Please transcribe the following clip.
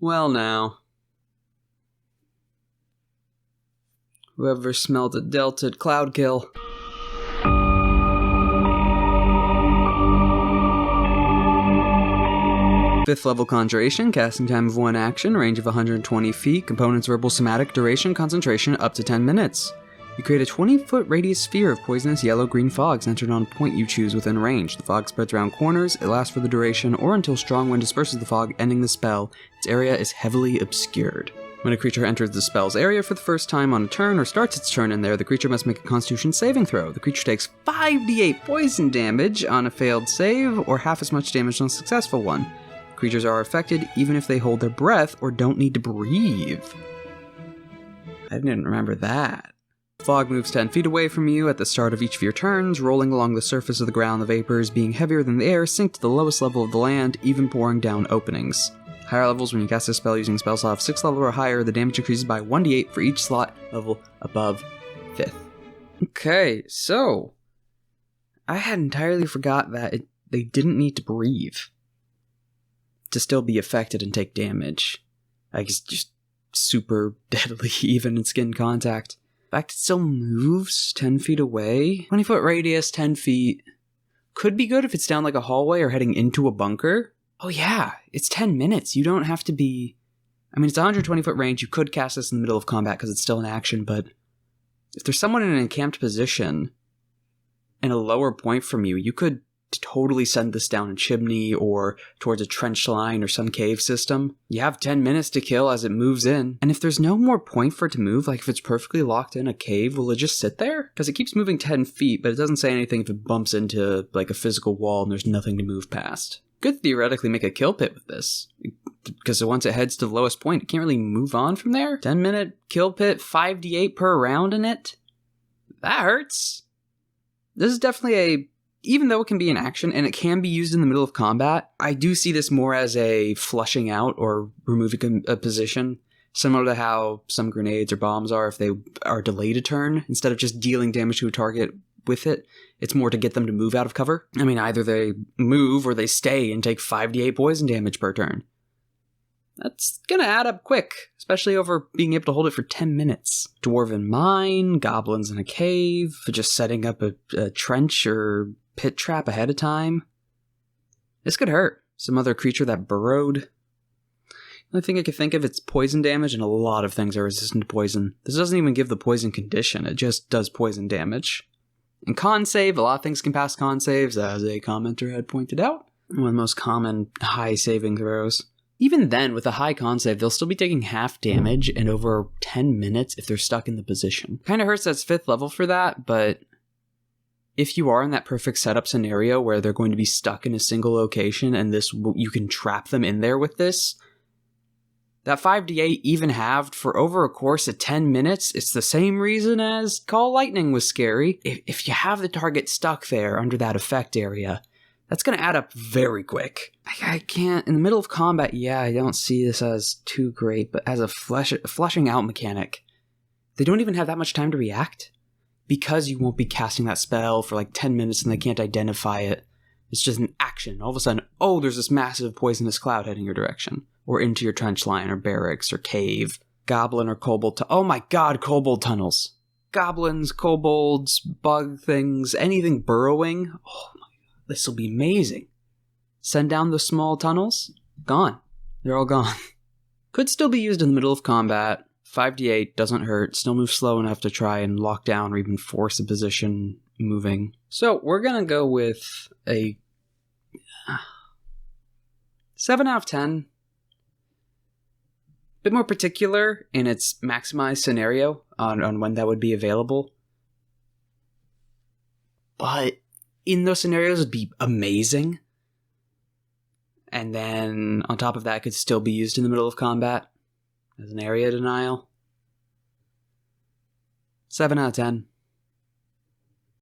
Well now. Whoever smelled a delta Cloudkill. Fifth level Conjuration, casting time of 1 action, range of 120 feet, components verbal somatic, duration, concentration up to 10 minutes. You create a 20-foot radius sphere of poisonous yellow-green fog centered on a point you choose within range. The fog spreads around corners, it lasts for the duration, or until strong wind disperses the fog, ending the spell. Its area is heavily obscured. When a creature enters the spell's area for the first time on a turn or starts its turn in there, the creature must make a Constitution saving throw. The creature takes 5d8 poison damage on a failed save, or half as much damage on a successful one. Creatures are affected even if they hold their breath or don't need to breathe. I didn't remember that. Fog moves 10 feet away from you at the start of each of your turns, rolling along the surface of the ground. The vapors, being heavier than the air, sink to the lowest level of the land, even pouring down openings. Higher levels, when you cast a spell using spell slot of 6th level or higher, the damage increases by 1d8 for each slot level above 5th. Okay, so I had entirely forgot that they didn't need to breathe to still be affected and take damage. I guess just super deadly even in skin contact. In fact, it still moves 10 feet away. 20-foot radius, 10 feet. Could be good if it's down like a hallway or heading into a bunker. Oh yeah, it's 10 minutes. You don't have to be... I mean, it's 120-foot range. You could cast this in the middle of combat because it's still in action, but if there's someone in an encamped position and a lower point from you, you could totally send this down a chimney or towards a trench line or some cave system. You have 10 minutes to kill as it moves in. And if there's no more point for it to move, like if it's perfectly locked in a cave, will it just sit there? Because it keeps moving 10 feet, but it doesn't say anything if it bumps into like a physical wall and there's nothing to move past. Could theoretically make a kill pit with this, because once it heads to the lowest point, it can't really move on from there. 10-minute kill pit, 5d8 per round in it? That hurts. This is definitely even though it can be an action and it can be used in the middle of combat, I do see this more as a flushing out or removing a position, similar to how some grenades or bombs are if they are delayed a turn. Instead of just dealing damage to a target with it, it's more to get them to move out of cover. I mean, either they move or they stay and take 5d8 poison damage per turn. That's gonna add up quick, especially over being able to hold it for 10 minutes. Dwarven mine, goblins in a cave, just setting up a trench or pit trap ahead of time. This could hurt. Some other creature that burrowed. The only thing I can think of, it's poison damage, and a lot of things are resistant to poison. This doesn't even give the poison condition, it just does poison damage. And con save, a lot of things can pass con saves, as a commenter had pointed out. One of the most common high saving throws. Even then, with a high con save, they'll still be taking half damage in over 10 minutes if they're stuck in the position. Kinda hurts that's 5th level for that, but if you are in that perfect setup scenario where they're going to be stuck in a single location and this you can trap them in there with this, that 5d8 even halved for over a course of 10 minutes, it's the same reason as Call Lightning was scary. If you have the target stuck there under that effect area, that's going to add up very quick. I can't, in the middle of combat, yeah, I don't see this as too great, but as a flushing out mechanic, they don't even have that much time to react. Because you won't be casting that spell for like 10 minutes and they can't identify it. It's just an action. All of a sudden, oh, there's this massive poisonous cloud heading your direction. Or into your trench line or barracks or cave. Goblin or kobold. Oh my god, kobold tunnels. Goblins, kobolds, bug things, anything burrowing. Oh my god, this will be amazing. Send down the small tunnels. Gone. They're all gone. Could still be used in the middle of combat. 5d8 doesn't hurt, still moves slow enough to try and lock down or even force a position moving. So we're gonna go with a 7 out of 10. Bit more particular in its maximized scenario on when that would be available. But in those scenarios it would be amazing. And then on top of that, it could still be used in the middle of combat as an area denial. 7 out of 10.